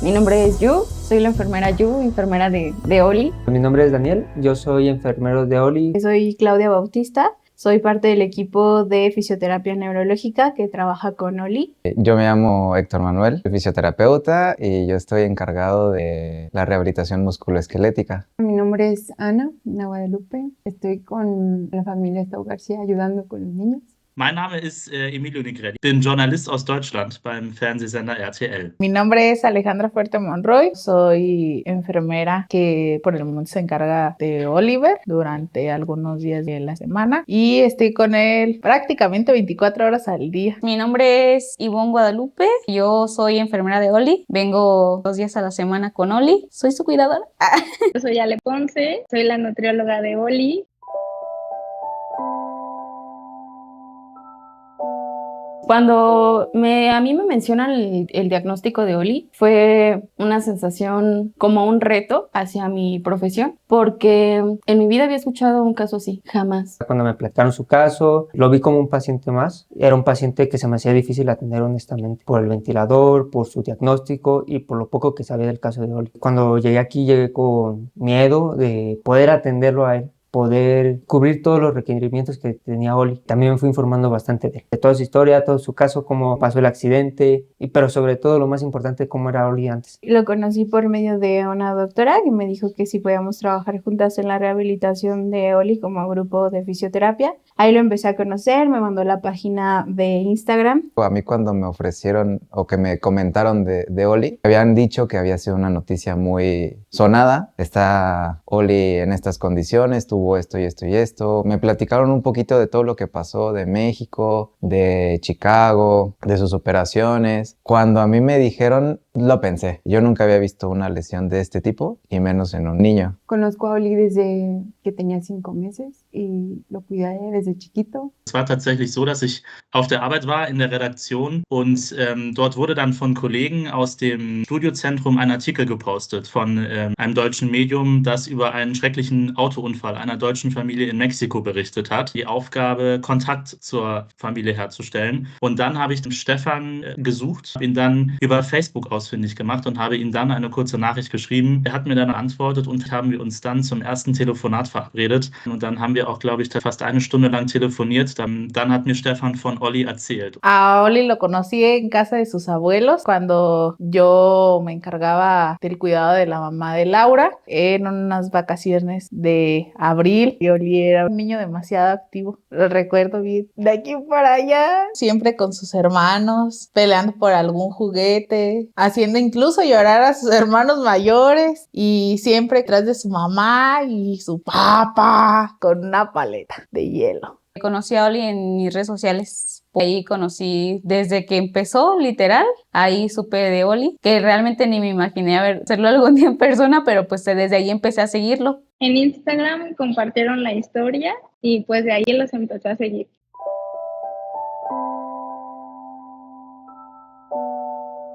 Mi nombre es Yu, soy la enfermera Yu, enfermera de Oli. Mi nombre es Daniel, yo soy enfermero de Oli. Soy Claudia Bautista, soy parte del equipo de fisioterapia neurológica que trabaja con Oli. Yo me llamo Héctor Manuel, soy fisioterapeuta y yo estoy encargado de la rehabilitación musculoesquelética. Mi nombre es Ana Guadalupe, estoy con la familia Stau García ayudando con los niños. Mein Name ist Emilio Nigrelli. Ich bin Journalist aus Deutschland beim Fernsehsender RTL. Mi nombre es Alejandra Fuerte Monroy, soy enfermera que por el momento se encarga de Oliver durante algunos días de la semana y estoy con él prácticamente 24 horas al día. Mi nombre es Ivonne Guadalupe, yo soy enfermera de Oli, vengo 2 días a la semana con Oli, soy su cuidadora. Yo soy Ale Ponce, soy la nutrióloga de Oli. Cuando a mí me mencionan el diagnóstico de Oli, fue una sensación como un reto hacia mi profesión, porque en mi vida había escuchado un caso así, jamás. Cuando me platicaron su caso, lo vi como un paciente más. Era un paciente que se me hacía difícil atender honestamente, por el ventilador, por su diagnóstico y por lo poco que sabía del caso de Oli. Cuando llegué aquí, llegué con miedo de poder atenderlo a él, poder cubrir todos los requerimientos que tenía Oli. También me fui informando bastante de toda su historia, todo su caso, cómo pasó el accidente, pero sobre todo lo más importante, cómo era Oli antes. Lo conocí por medio de una doctora que me dijo que si podíamos trabajar juntas en la rehabilitación de Oli como grupo de fisioterapia. Ahí lo empecé a conocer, me mandó la página de Instagram. A mí cuando me ofrecieron o que me comentaron de Oli, habían dicho que había sido una noticia muy sonada. Está Oli en estas condiciones, tuvo esto y esto y esto. Me platicaron un poquito de todo lo que pasó de México, de Chicago, de sus operaciones. Cuando a mí me dijeron, lo pensé. Yo nunca había visto una lesión de este tipo y menos en un niño. Conozco a Oli desde que tenía 5 meses y lo cuidé desde chiquito. Es war tatsächlich so, dass ich auf der Arbeit war in der Redaktion und dort wurde dann von Kollegen aus dem Studiozentrum ein Artikel gepostet von einem deutschen Medium, das über einen schrecklichen Autounfall einer deutschen Familie in Mexiko berichtet hat. Die Aufgabe, Kontakt zur Familie herzustellen. Und dann habe ich den Stefan gesucht, habe ihn dann über Facebook ausfindig gemacht und habe ihm dann eine kurze Nachricht geschrieben. Er hat mir dann geantwortet und haben wir uns dann zum ersten Telefonat verabredet. Und dann haben wir auch, glaube ich, fast 1 Stunde lang telefoniert. Dann hat mir Stefan von Oli erzählt. A Oli lo conocí en casa de sus abuelos cuando yo me encargaba del cuidado de la mamá de Laura en unas vacaciones de abril. Y Oli era un niño demasiado activo, lo recuerdo bien. De aquí para allá, siempre con sus hermanos, peleando por algún juguete, haciendo incluso llorar a sus hermanos mayores y siempre detrás de su mamá y su papá con una paleta de hielo. Conocí a Oli en mis redes sociales. Ahí conocí desde que empezó, literal. Ahí supe de Oli, que realmente ni me imaginé hacerlo algún día en persona, pero pues desde ahí empecé a seguirlo. En Instagram compartieron la historia y pues de ahí los empecé a seguir.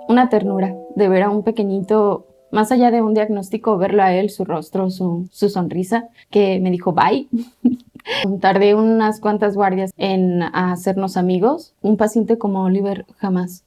Una ternura de ver a un pequeñito, más allá de un diagnóstico, verlo a él, su rostro, su sonrisa, que me dijo bye. Tardé unas cuantas guardias en hacernos amigos. Un paciente como Oliver jamás,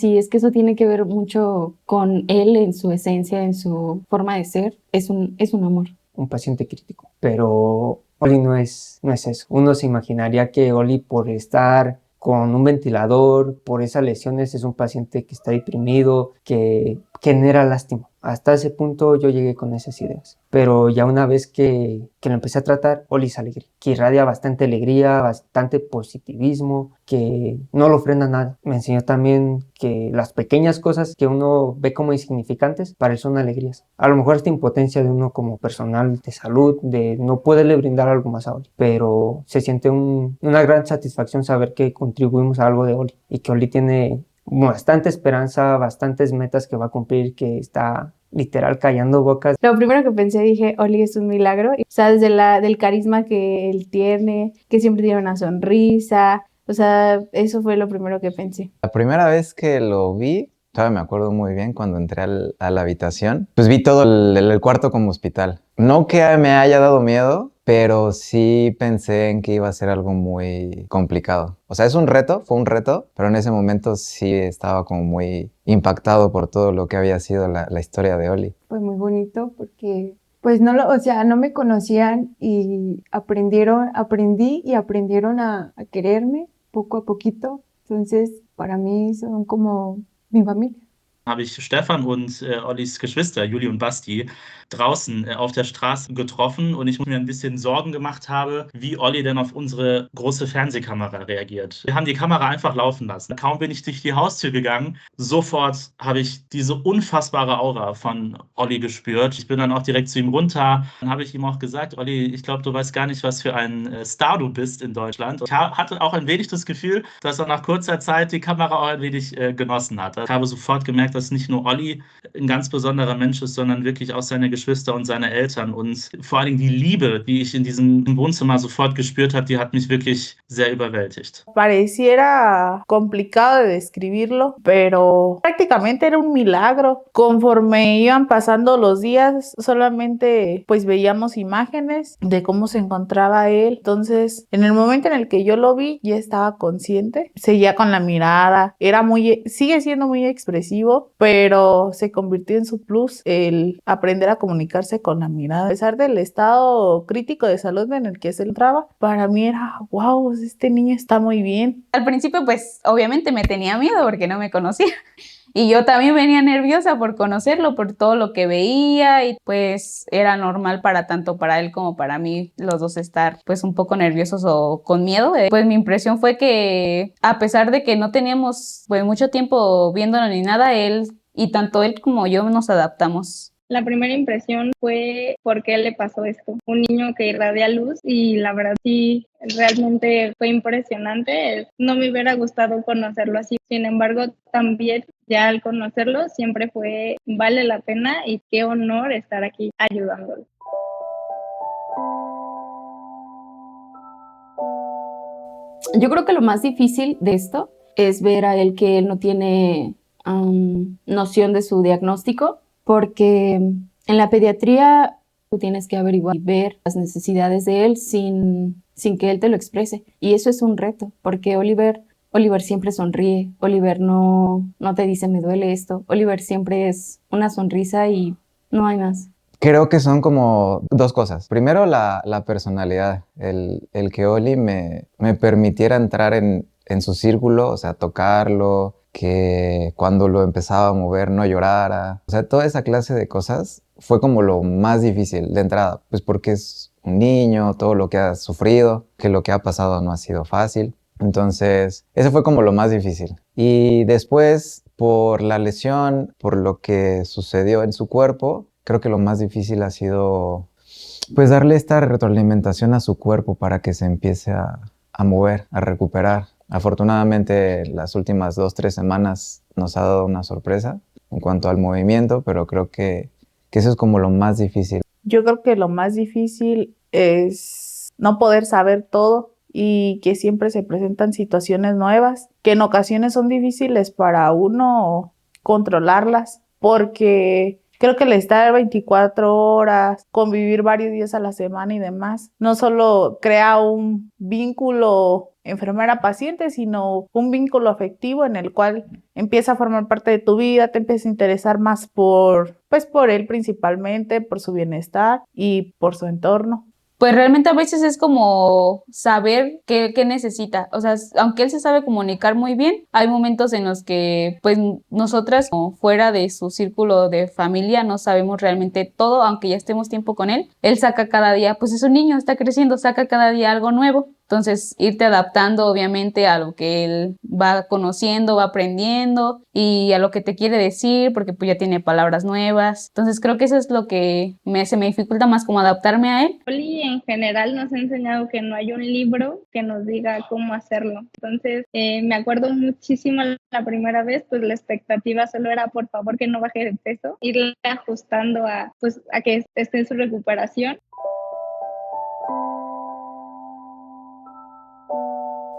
y es que eso tiene que ver mucho con él en su esencia, en su forma de ser. Es un amor. Un paciente crítico, pero Oli no es eso. Uno se imaginaría que Oli, por estar con un ventilador, por esas lesiones, es un paciente que está deprimido, que genera lástima. Hasta ese punto yo llegué con esas ideas. Pero ya una vez que lo empecé a tratar, Oli es alegría, que irradia bastante alegría, bastante positivismo, que no lo frena nada. Me enseñó también que las pequeñas cosas que uno ve como insignificantes, para él son alegrías. A lo mejor esta impotencia de uno como personal de salud, de no poderle brindar algo más a Oli, pero se siente una gran satisfacción saber que contribuimos a algo de Oli y que Oli tiene bastante esperanza, bastantes metas que va a cumplir, que está literal callando bocas. Lo primero que pensé, dije, Oli es un milagro. O sea, desde del carisma que él tiene, que siempre tiene una sonrisa. O sea, eso fue lo primero que pensé. La primera vez que lo vi, todavía me acuerdo muy bien cuando entré a la habitación, pues vi todo el cuarto como hospital. No que me haya dado miedo, pero sí pensé en que iba a ser algo muy complicado. O sea, fue un reto, pero en ese momento sí estaba como muy impactado por todo lo que había sido la historia de Oli. Fue muy bonito porque pues o sea, no me conocían y aprendí y aprendieron a quererme poco a poquito. Entonces, para mí son como mi familia. Habe ich Stefan und Ollis Geschwister, Juli und Basti, draußen auf der Straße getroffen und ich mir ein bisschen Sorgen gemacht habe, wie Olli denn auf unsere große Fernsehkamera reagiert. Wir haben die Kamera einfach laufen lassen. Kaum bin ich durch die Haustür gegangen, sofort habe ich diese unfassbare Aura von Olli gespürt. Ich bin dann auch direkt zu ihm runter. Dann habe ich ihm auch gesagt, Olli, ich glaube, du weißt gar nicht, was für ein Star du bist in Deutschland. Ich hatte auch ein wenig das Gefühl, dass er nach kurzer Zeit die Kamera auch ein wenig genossen hat. Ich habe sofort gemerkt, dass nicht nur Olli ein ganz besonderer Mensch ist, sondern wirklich auch seine Geschwister und seine Eltern. Und vor allen Dingen die Liebe, die ich in diesem Wohnzimmer sofort gespürt habe, die hat mich wirklich sehr überwältigt. Pareciera complicado de describirlo, pero prácticamente era un milagro. Conforme iban pasando los días, solamente pues veíamos imágenes de cómo se encontraba él. Entonces, en el momento en el que yo lo vi, ya estaba consciente, seguía con la mirada, sigue siendo muy expresivo, pero se convirtió en su plus el aprender a comunicarse con la mirada. A pesar del estado crítico de salud en el que se entraba, para mí era, wow, este niño está muy bien. Al principio, pues, obviamente me tenía miedo porque no me conocía. Y yo también venía nerviosa por conocerlo, por todo lo que veía y pues era normal tanto para él como para mí los dos estar pues un poco nerviosos o con miedo. Pues mi impresión fue que a pesar de que no teníamos pues mucho tiempo viéndolo ni nada, tanto él como yo nos adaptamos. La primera impresión fue por qué le pasó esto. Un niño que irradia luz y la verdad sí, realmente fue impresionante. No me hubiera gustado conocerlo así. Sin embargo, también ya al conocerlo siempre vale la pena y qué honor estar aquí ayudándolo. Yo creo que lo más difícil de esto es ver a él que él no tiene noción de su diagnóstico, porque en la pediatría tú tienes que averiguar y ver las necesidades de él sin que él te lo exprese. Y eso es un reto, porque Oliver siempre sonríe, Oliver no te dice me duele esto, Oliver siempre es una sonrisa y no hay más. Creo que son como dos cosas. Primero, la personalidad, el que Oli me permitiera entrar en su círculo, o sea, tocarlo, que cuando lo empezaba a mover no llorara. O sea, toda esa clase de cosas fue como lo más difícil de entrada, pues porque es un niño, todo lo que ha sufrido, que lo que ha pasado no ha sido fácil. Entonces, eso fue como lo más difícil. Y después, por la lesión, por lo que sucedió en su cuerpo, creo que lo más difícil ha sido pues darle esta retroalimentación a su cuerpo para que se empiece a mover, a recuperar. Afortunadamente las últimas 2-3 semanas nos ha dado una sorpresa en cuanto al movimiento, pero creo que eso es como lo más difícil. Yo creo que lo más difícil es no poder saber todo y que siempre se presentan situaciones nuevas, que en ocasiones son difíciles para uno controlarlas, porque creo que el estar 24 horas, convivir varios días a la semana y demás, no solo crea un vínculo enfermera-paciente, sino un vínculo afectivo en el cual empieza a formar parte de tu vida, te empieza a interesar más por él principalmente, por su bienestar y por su entorno. Pues realmente a veces es como saber qué necesita. O sea, aunque él se sabe comunicar muy bien, hay momentos en los que pues nosotras como fuera de su círculo de familia no sabemos realmente todo, aunque ya estemos tiempo con él. Él saca cada día, pues es un niño, está creciendo, saca cada día algo nuevo. Entonces, irte adaptando obviamente a lo que él va conociendo, va aprendiendo y a lo que te quiere decir, porque pues ya tiene palabras nuevas. Entonces, creo que eso es lo que se me dificulta más, como adaptarme a él. Oli en general nos ha enseñado que no hay un libro que nos diga cómo hacerlo. Entonces, me acuerdo muchísimo la primera vez, pues la expectativa solo era por favor que no baje de peso, irle ajustando a que esté en su recuperación.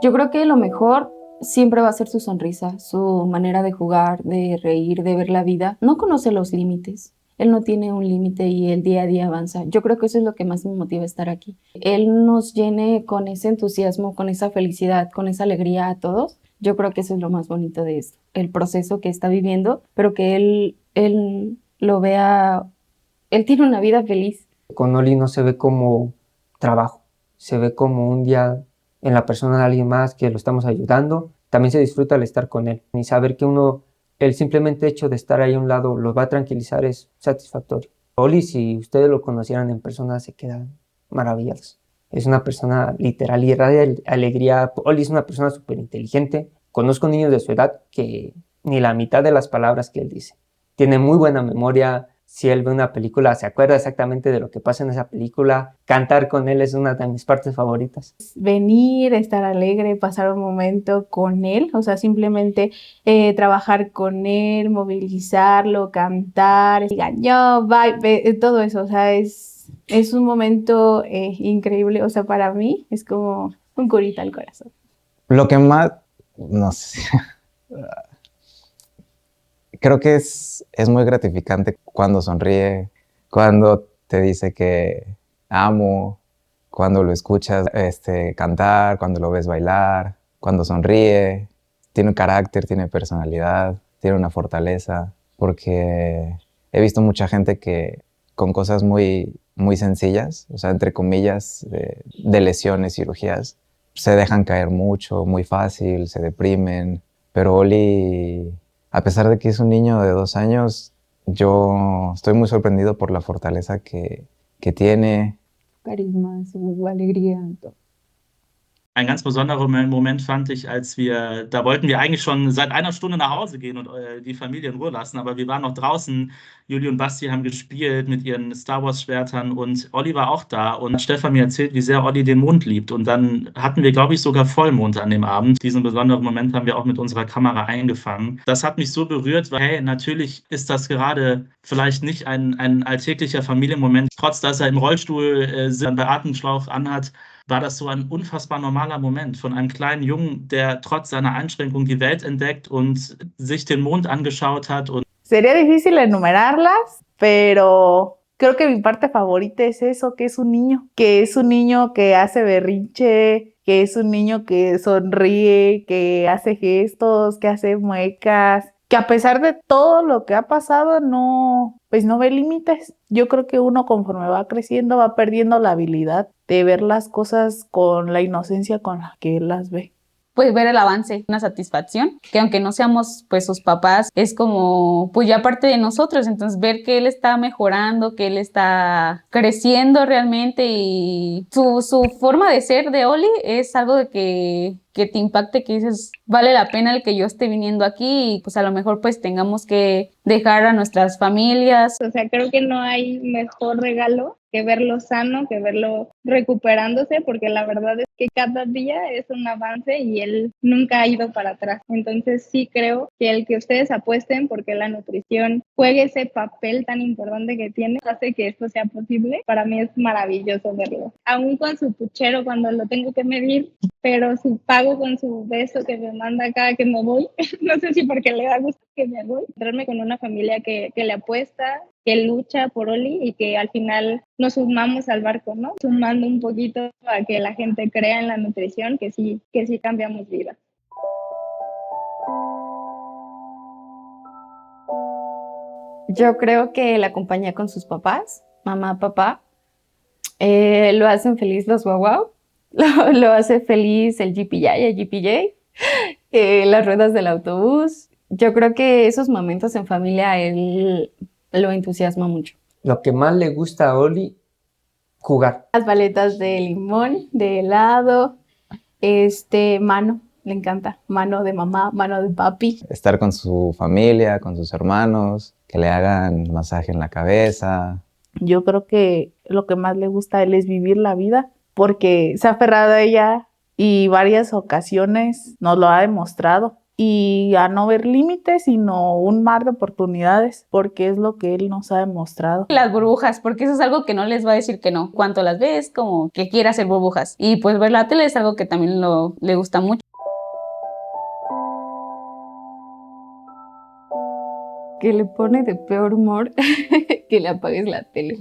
Yo creo que lo mejor siempre va a ser su sonrisa, su manera de jugar, de reír, de ver la vida. No conoce los límites. él no tiene un límite y el día a día avanza. Yo creo que eso es lo que más me motiva a estar aquí. Él nos llene con ese entusiasmo, con esa felicidad, con esa alegría a todos. Yo creo que eso es lo más bonito de esto, el proceso que está viviendo, pero que él lo vea, él tiene una vida feliz. Con Oli no se ve como trabajo, se ve como un día en la persona de alguien más que lo estamos ayudando. También se disfruta al estar con él y saber que el simplemente hecho de estar ahí a un lado lo va a tranquilizar es satisfactorio. Oli, si ustedes lo conocieran en persona, se quedan maravillados. Es una persona literal y irradia alegría. Oli es una persona súper inteligente. Conozco niños de su edad que ni la mitad de las palabras que él dice. Tiene muy buena memoria. Si él ve una película, se acuerda exactamente de lo que pasa en esa película. Cantar con él es una de mis partes favoritas. Venir, estar alegre, pasar un momento con él, o sea, simplemente trabajar con él, movilizarlo, cantar, digan yo, bye, todo eso, o sea, es un momento increíble, o sea, para mí es como un curita al corazón. Lo que más, no sé, creo que es muy gratificante cuando sonríe, cuando te dice que amo, cuando lo escuchas cantar, cuando lo ves bailar, cuando sonríe. Tiene un carácter, tiene personalidad, tiene una fortaleza, porque he visto mucha gente que con cosas muy, muy sencillas, o sea, entre comillas, de lesiones, cirugías, se dejan caer mucho, muy fácil, se deprimen, pero Oli, a pesar de que es un niño de 2 años, yo estoy muy sorprendido por la fortaleza que tiene. Carisma, su alegría, todo. Ein ganz besonderer Moment fand ich, da wollten wir eigentlich schon seit einer Stunde nach Hause gehen und die Familie in Ruhe lassen, aber wir waren noch draußen. Juli und Basti haben gespielt mit ihren Star Wars Schwertern und Olli war auch da und hat Stefan mir erzählt, wie sehr Olli den Mond liebt. Und dann hatten wir, glaube ich, sogar Vollmond an dem Abend. Diesen besonderen Moment haben wir auch mit unserer Kamera eingefangen. Das hat mich so berührt, weil, hey, natürlich ist das gerade vielleicht nicht ein alltäglicher Familienmoment. Trotz, dass er im Rollstuhl einen Beatmungsschlauch anhat, war das so ein unfassbar normaler Moment von einem kleinen Jungen, der trotz seiner Einschränkung die Welt entdeckt und sich den Mond angeschaut hat. Und Sería difícil enumerarlas, pero creo que mi parte favorita es eso, que es un niño, que hace berrinche, que es un niño que sonríe, que hace gestos, que hace muecas, que a pesar de todo lo que ha pasado, pues no ve límites. Yo creo que uno conforme va creciendo va perdiendo la habilidad de ver las cosas con la inocencia con la que él las ve. Pues ver el avance, una satisfacción, que aunque no seamos pues sus papás, es como pues ya parte de nosotros, entonces ver que él está mejorando, que él está creciendo realmente y su forma de ser de Oli es algo de que te impacte, que dices, vale la pena el que yo esté viniendo aquí y pues a lo mejor pues tengamos que dejar a nuestras familias. O sea, creo que no hay mejor regalo que verlo sano, que verlo recuperándose, porque la verdad es que cada día es un avance y él nunca ha ido para atrás. Entonces sí creo que el que ustedes apuesten porque la nutrición juegue ese papel tan importante que tiene, hace que esto sea posible. Para mí es maravilloso verlo. Aún con su puchero cuando lo tengo que medir, pero su pago con su beso que me manda cada que me voy, no sé si porque le da gusto que me voy, encontrarme con una familia que le apuesta, que lucha por Oli y que al final nos sumamos al barco, ¿no? Sumando un poquito a que la gente crea en la nutrición, que sí cambiamos vidas. Yo creo que la compañía con sus papás, mamá, papá, lo hacen feliz los guau guau, lo hace feliz el GPJ, las ruedas del autobús. Yo creo que esos momentos en familia él lo entusiasma mucho. Lo que más le gusta a Oli, jugar. Las paletas de limón, de helado, mano, le encanta, mano de mamá, mano de papi. Estar con su familia, con sus hermanos, que le hagan masaje en la cabeza. Yo creo que lo que más le gusta a él es vivir la vida, porque se ha aferrado a ella y varias ocasiones nos lo ha demostrado. Y a no ver límites, sino un mar de oportunidades, porque es lo que él nos ha demostrado. Las burbujas, porque eso es algo que no les va a decir que no. Cuanto las ves, como que quiere hacer burbujas. Y pues ver la tele es algo que también le gusta mucho. que le pone de peor humor que le apagues la tele.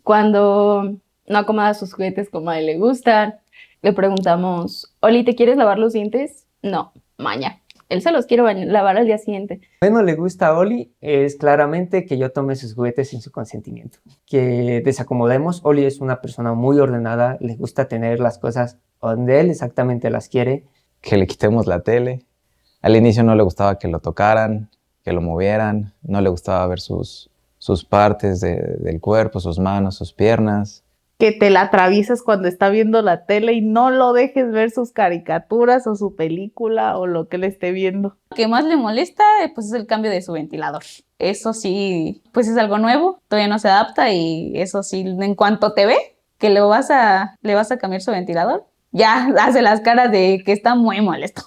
Cuando no acomoda sus juguetes como a él le gustan, le preguntamos, Oli, ¿te quieres lavar los dientes? No, maña. Él se los quiere lavar al día siguiente. Lo que no le gusta a Oli es claramente que yo tome sus juguetes sin su consentimiento, que desacomodemos. Oli es una persona muy ordenada, le gusta tener las cosas donde él exactamente las quiere. Que le quitemos la tele. Al inicio no le gustaba que lo tocaran, que lo movieran, no le gustaba ver sus partes del cuerpo, sus manos, sus piernas. Que te la atraviesas cuando está viendo la tele y no lo dejes ver sus caricaturas o su película o lo que él esté viendo. Lo que más le molesta, pues, es el cambio de su ventilador. Eso sí, pues es algo nuevo, todavía no se adapta y eso sí, en cuanto te ve que le vas a cambiar su ventilador, ya hace las caras de que está muy molesto.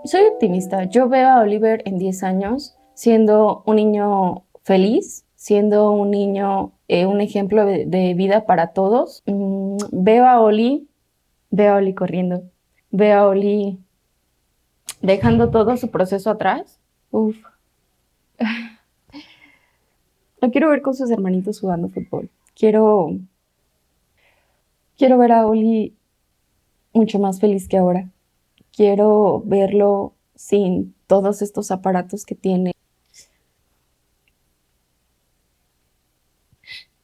Soy optimista. Yo veo a Oliver en 10 años siendo un niño feliz, siendo un niño, un ejemplo de vida para todos. Veo a Oli corriendo, veo a Oli dejando todo su proceso atrás. Uf. Lo quiero ver con sus hermanitos jugando fútbol. Quiero ver a Oli mucho más feliz que ahora. Quiero verlo sin todos estos aparatos que tiene.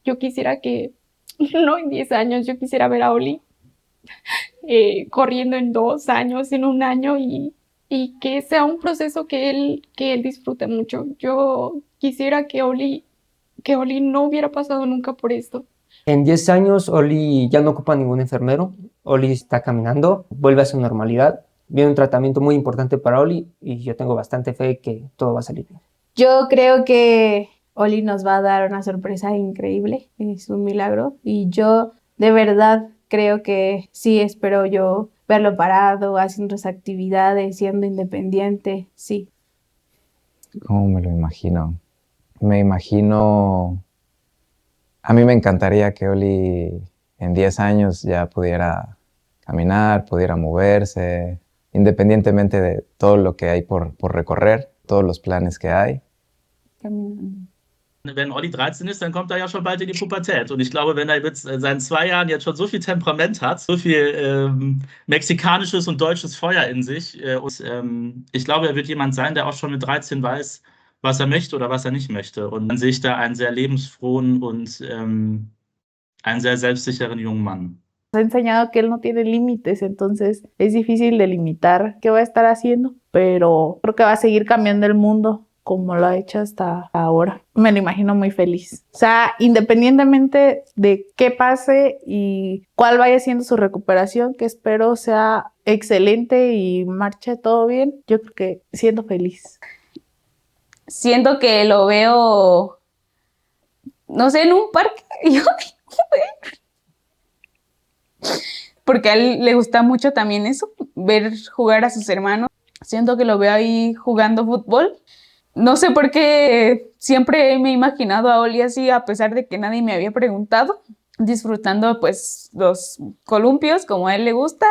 Yo quisiera que, no en 10 años, yo quisiera ver a Oli corriendo en 2 años, en 1 año y que sea un proceso que él disfrute mucho. Yo quisiera que Oli no hubiera pasado nunca por esto. En 10 años Oli ya no ocupa ningún enfermero, Oli está caminando, vuelve a su normalidad. Viene un tratamiento muy importante para Oli y yo tengo bastante fe que todo va a salir bien. Yo creo que Oli nos va a dar una sorpresa increíble, es un milagro y yo de verdad creo que sí, espero yo verlo parado, haciendo sus actividades, siendo independiente, sí. ¿Cómo me lo imagino? Me imagino... A mí me encantaría que Oli en 10 años ya pudiera caminar, pudiera moverse, independientemente de todo lo que hay por recorrer, todos los planes que hay. Wenn Olli 13 ist, dann kommt er ja schon bald in die Pubertät. Und ich glaube, wenn er mit seinen 2 Jahren jetzt schon so viel Temperament hat, so viel mexikanisches und deutsches Feuer in sich, ich glaube, er wird jemand sein, der auch schon mit 13 weiß, was er möchte oder was er nicht möchte. Und dann sehe ich da einen sehr lebensfrohen und einen sehr selbstsicheren jungen Mann. Nos ha enseñado que él no tiene límites, entonces es difícil delimitar qué va a estar haciendo, pero creo que va a seguir cambiando el mundo como lo ha hecho hasta ahora. Me lo imagino muy feliz. O sea, independientemente de qué pase y cuál vaya siendo su recuperación, que espero sea excelente y marche todo bien, yo creo que siendo feliz. Siento que lo veo, no sé, en un parque. Porque a él le gusta mucho también eso, ver jugar a sus hermanos. Siento que lo veo ahí jugando fútbol. No sé por qué siempre me he imaginado a Oli así, a pesar de que nadie me había preguntado, disfrutando pues los columpios como a él le gusta.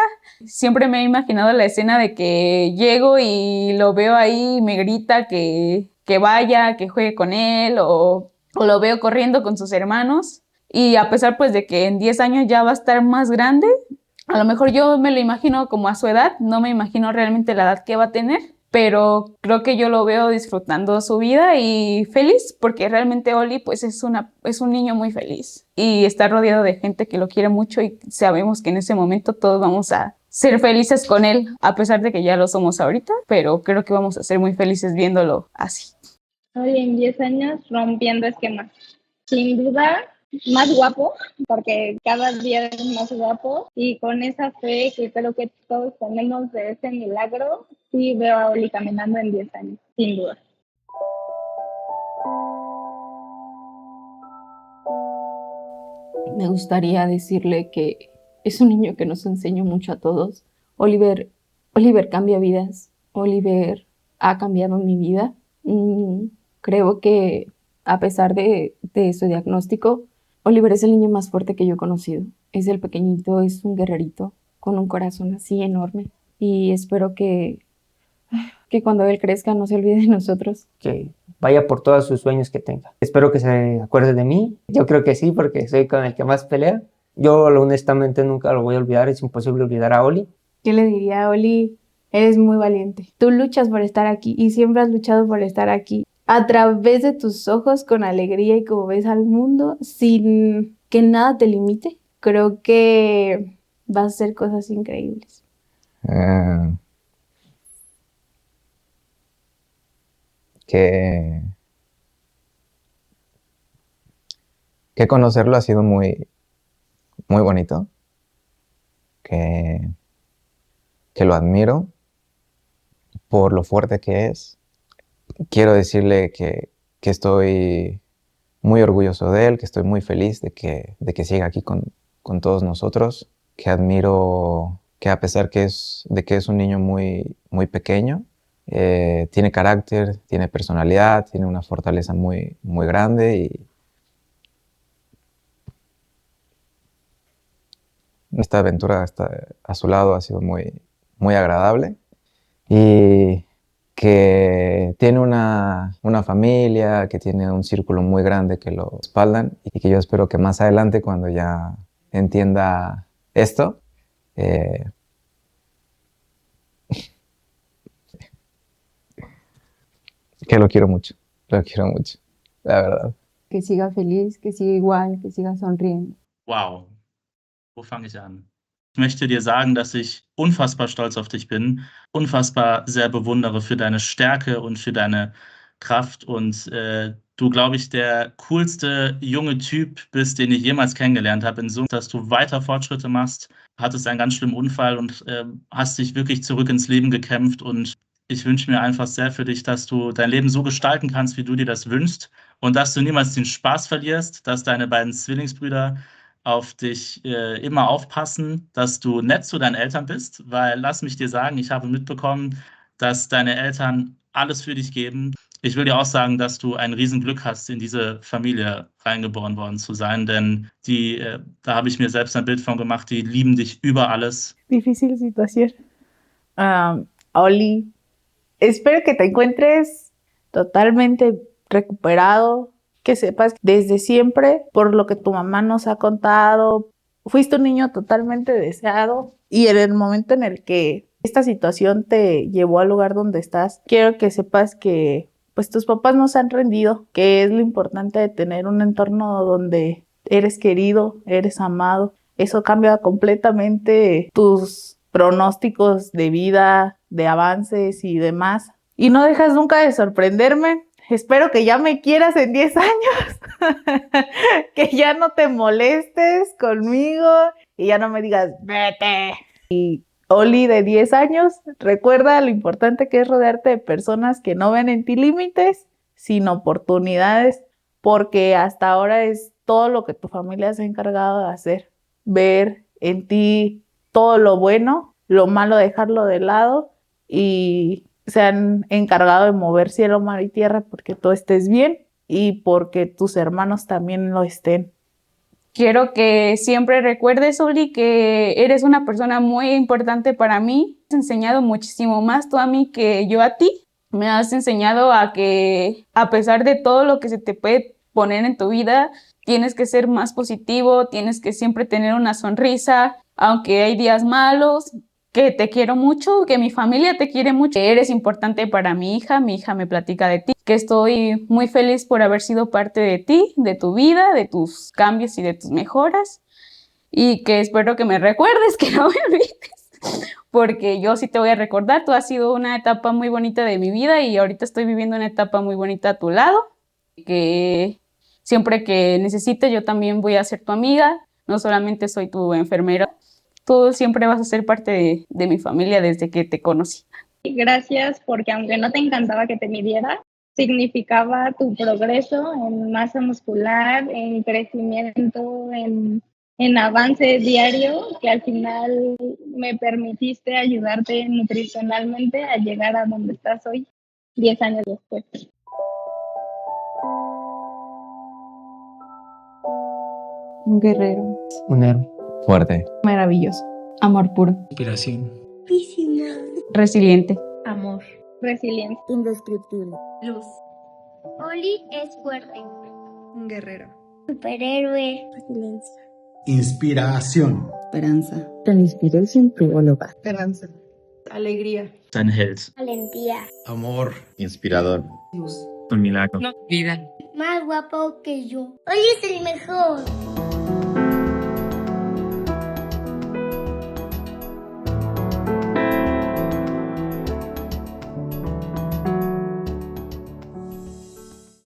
Siempre me he imaginado la escena de que llego y lo veo ahí y me grita que vaya, que juegue con él o lo veo corriendo con sus hermanos. Y a pesar pues de que en 10 años ya va a estar más grande, a lo mejor yo me lo imagino como a su edad, no me imagino realmente la edad que va a tener, pero creo que yo lo veo disfrutando su vida y feliz, porque realmente Oli pues es un niño muy feliz y está rodeado de gente que lo quiere mucho y sabemos que en ese momento todos vamos a ser felices con él, a pesar de que ya lo somos ahorita, pero creo que vamos a ser muy felices viéndolo así. Oli en 10 años rompiendo esquemas. Sin duda, más guapo, porque cada día es más guapo y con esa fe que creo que todos tenemos de ese milagro, sí veo a Oli caminando en 10 años, sin duda. Me gustaría decirle que es un niño que nos enseñó mucho a todos. Oliver cambia vidas. Oliver ha cambiado mi vida. Creo que a pesar de su diagnóstico, Oliver es el niño más fuerte que yo he conocido. Es el pequeñito, es un guerrerito con un corazón así enorme. y espero que cuando él crezca no se olvide de nosotros. Que vaya por todos sus sueños que tenga. Espero que se acuerde de mí. Yo creo que sí, porque soy con el que más pelea. Yo honestamente nunca lo voy a olvidar. Es imposible olvidar a Oli. Yo le diría a Oli, eres muy valiente. Tú luchas por estar aquí y siempre has luchado por estar aquí. A través de tus ojos, con alegría y como ves al mundo, sin que nada te limite, creo que vas a hacer cosas increíbles. Eh, que, que conocerlo ha sido muy, muy bonito. Que lo admiro por lo fuerte que es. Quiero decirle que estoy muy orgulloso de él, que estoy muy feliz de que siga aquí con todos nosotros, que admiro que a pesar de que es un niño muy, muy pequeño, tiene carácter, tiene personalidad, tiene una fortaleza muy, muy grande y esta aventura a su lado ha sido muy, muy agradable y que tiene una familia, que tiene un círculo muy grande que lo respaldan y que yo espero que más adelante cuando ya entienda esto, que lo quiero mucho, la verdad. Que siga feliz, que siga igual, que siga sonriendo. Wow, wo fange ich an? Ich möchte dir sagen, dass ich unfassbar stolz auf dich bin, unfassbar sehr bewundere für deine Stärke und für deine Kraft und du, glaube ich, der coolste junge Typ bist, den ich jemals kennengelernt habe, in so, dass du weiter Fortschritte machst, hattest einen ganz schlimmen Unfall und hast dich wirklich zurück ins Leben gekämpft und ich wünsche mir einfach sehr für dich, dass du dein Leben so gestalten kannst, wie du dir das wünschst und dass du niemals den Spaß verlierst, dass deine beiden Zwillingsbrüder auf dich immer aufpassen, dass du nett zu deinen Eltern bist, weil lass mich dir sagen, ich habe mitbekommen, dass deine Eltern alles für dich geben. Ich will dir auch sagen, dass du ein Riesenglück hast, in diese Familie reingeboren worden zu sein, denn da habe ich mir selbst ein Bild von gemacht, die lieben dich über alles. Difícil situación. Oli, espero que te encuentres totalmente recuperado, que sepas desde siempre, por lo que tu mamá nos ha contado, fuiste un niño totalmente deseado y en el momento en el que esta situación te llevó al lugar donde estás, quiero que sepas que pues tus papás no se han rendido, que es lo importante de tener un entorno donde eres querido, eres amado. Eso cambia completamente tus pronósticos de vida, de avances y demás. Y no dejas nunca de sorprenderme. Espero que ya me quieras en 10 años, que ya no te molestes conmigo y ya no me digas, vete. Y Oli de 10 años, recuerda lo importante que es rodearte de personas que no ven en ti límites, sino oportunidades, porque hasta ahora es todo lo que tu familia se ha encargado de hacer. Ver en ti todo lo bueno, lo malo dejarlo de lado y se han encargado de mover cielo, mar y tierra porque tú estés bien y porque tus hermanos también lo estén. Quiero que siempre recuerdes, Oli, que eres una persona muy importante para mí. Has enseñado muchísimo más tú a mí que yo a ti. Me has enseñado a que a pesar de todo lo que se te puede poner en tu vida, tienes que ser más positivo, tienes que siempre tener una sonrisa, aunque hay días malos, que te quiero mucho, que mi familia te quiere mucho, que eres importante para mi hija me platica de ti, que estoy muy feliz por haber sido parte de ti, de tu vida, de tus cambios y de tus mejoras, y que espero que me recuerdes, que no me olvides, porque yo sí te voy a recordar, tú has sido una etapa muy bonita de mi vida y ahorita estoy viviendo una etapa muy bonita a tu lado, que siempre que necesites yo también voy a ser tu amiga, no solamente soy tu enfermera, tú siempre vas a ser parte de mi familia desde que te conocí. Gracias porque aunque no te encantaba que te midiera, significaba tu progreso en masa muscular, en crecimiento, en avance diario, que al final me permitiste ayudarte nutricionalmente a llegar a donde estás hoy, 10 años después. Un guerrero. Un héroe. Fuerte. Maravilloso. Amor puro. Inspiración. Piscina. Resiliente. Amor. Resiliencia. Indescriptible. Luz. Oli es fuerte. Un guerrero. Superhéroe. Resiliencia. Inspiración. Esperanza. Inspiration Psicóloga. Esperanza. Alegría. Ein Held. Valentía. Amor. Inspirador. Luz. Un milagro. Vida. Más guapo que yo. Oli es el mejor.